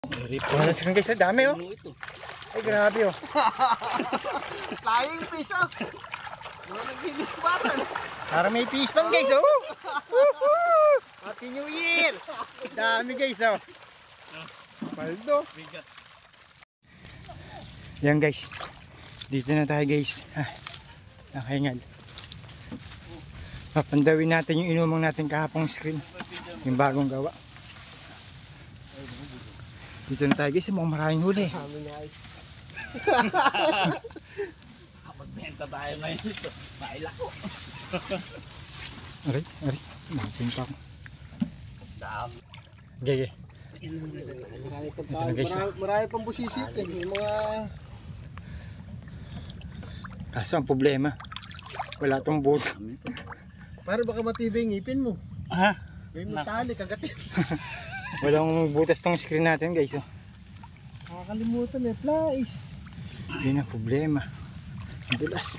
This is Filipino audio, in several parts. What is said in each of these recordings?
Wala silang guys, dami oh. Ay grabe oh. Flying fish oh. Mga nagbibispatan. Para may fish pan guys oh. Happy New Year. Dami guys oh. Paldo. Yan guys. Dito na tayo guys. Nakahingal. Papandawin natin yung inumang natin kahapong screen. Yung bagong gawa. Dito na tayo guys. Mukhang maraming huli. Magbenta tayo ngayon dito. Mailak ko. Aray. Makin pa ako. Dami. Gege. Marami pang busisit. Yung mga... Kaso ang problema. Wala tong boat. Para baka matibay yung ngipin mo. Ha? May matali, kagatin. Walang butas tong screen natin guys oh. Nakakalimutan eh, flies. Yun ang problema. Ang dulas.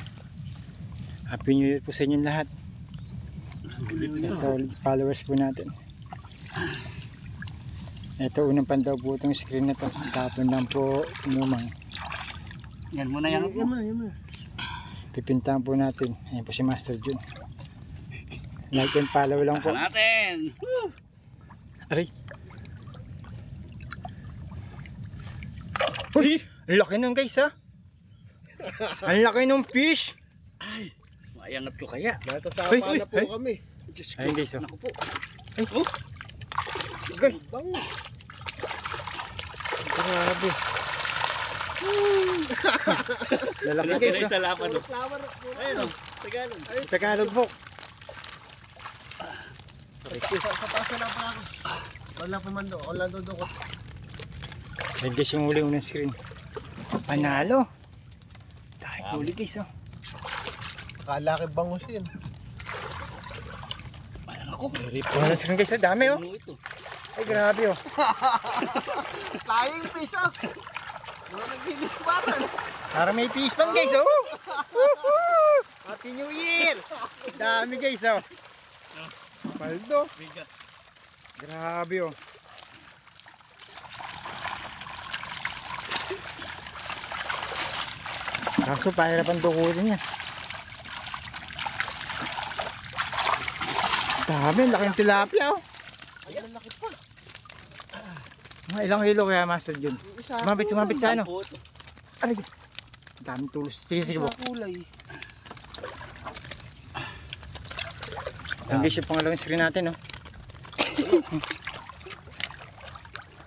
Happy New Year po sa inyong lahat. Sa followers po natin. Ito unang pandaw po itong screen na to. Tapon lang po umumang. Yan muna yan. Yan mo. Pipintahan po natin. Ayan po si Master Jun. Like and follow lang po. Natin. Aray. Uy! Ang laki nang guys ha. Ang laki ng fish. Ay, maiangat ko kaya. Nasasama na po kami. Diyos ko. Ayun guys oh. Naku po. Ay, oh. Guys. Bango. Grabe. Lalaki guys Guys, ha. sa lapan. Puro flower. Ayun o. Tagalog. Tagalog po. Sa taas na lang pa ako. Wala pa man doon. Wala doon ko. Ayun guys yung huli unang screen. Panalo. Dahil huli guys oh. Kalaki bangus yun. Ako. Wala silang guys, dami oh. Ano ito? Ay grabe oh. Flying fish oh. Mga nagbibispatan. Para may fish pan guys oh. Happy New Year. Dami guys oh. Paldo. Bigat. Grabe oh. Kaso pahirapan dukutin niya. Dami, laking tilapia oh. Ayan, ang laki pa. Mga ilang kilo kaya Master Jun? Sumabit sa ano? Sampo ito. Aray, dami tulos. Sige po. Sa kulay. Ang guys yung pangalawang screen natin oh.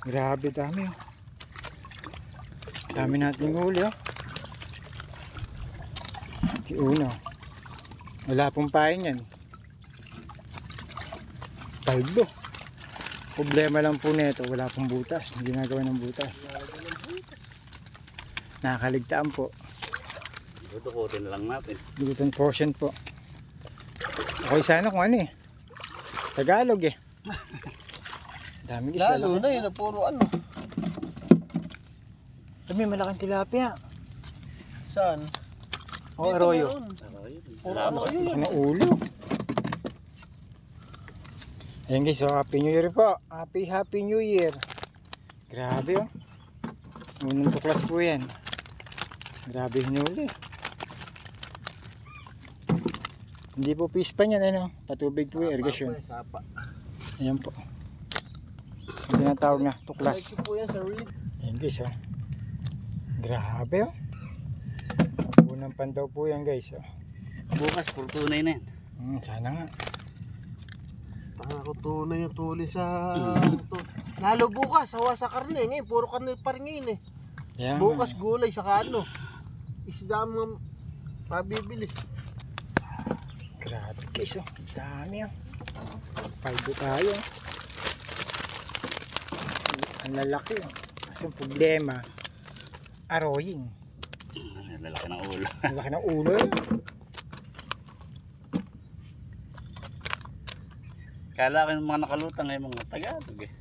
Grabe dami oh. Dami natin huli oh. Una. Wala pong pain yan. Paldo. Problema lang po nito, wala pong butas. Ginagawa ng butas. Nakakaligtaan po. Dudukutin lang natin. Dugutan portion po. Okay sana kung ano eh. Tagalog eh. Dami isa Lalo lang. na yun, puro ano. Dami malaking tilapia. Saan? O arroyo. Puro ano yun. Ano ulo. Ayan guys, so Happy New Year po. Happy New Year. Grabe oh. Unang tuklas po yan. Grabe hinuli. Hindi po fish pan yan ano. Patubig po yung irrigation. Sapa. Ayan po. Yung tinatawag na tuklas. Like po yan sa reed. Ayan guys oh. Grabe oh. Unang pan daw po yan guys oh. Bukas, puro tunay na yan. Sana nga. Ako tunay yung tuli sa... to. Lalo bukas, hawa sa karne. Ngayon, puro karne pa rin ngayon eh. Ayan, Bukas gulay sa ano. Isda mga mabibili. grabe guys oh. Dami oh. Paldo tayo. Ang lalaki oh. Kasi ang problema, arrowing. Lalaki ng ulo. Ang laki ng ulo eh. Kala ko yung mga nakalutang ay mga Tagalog eh.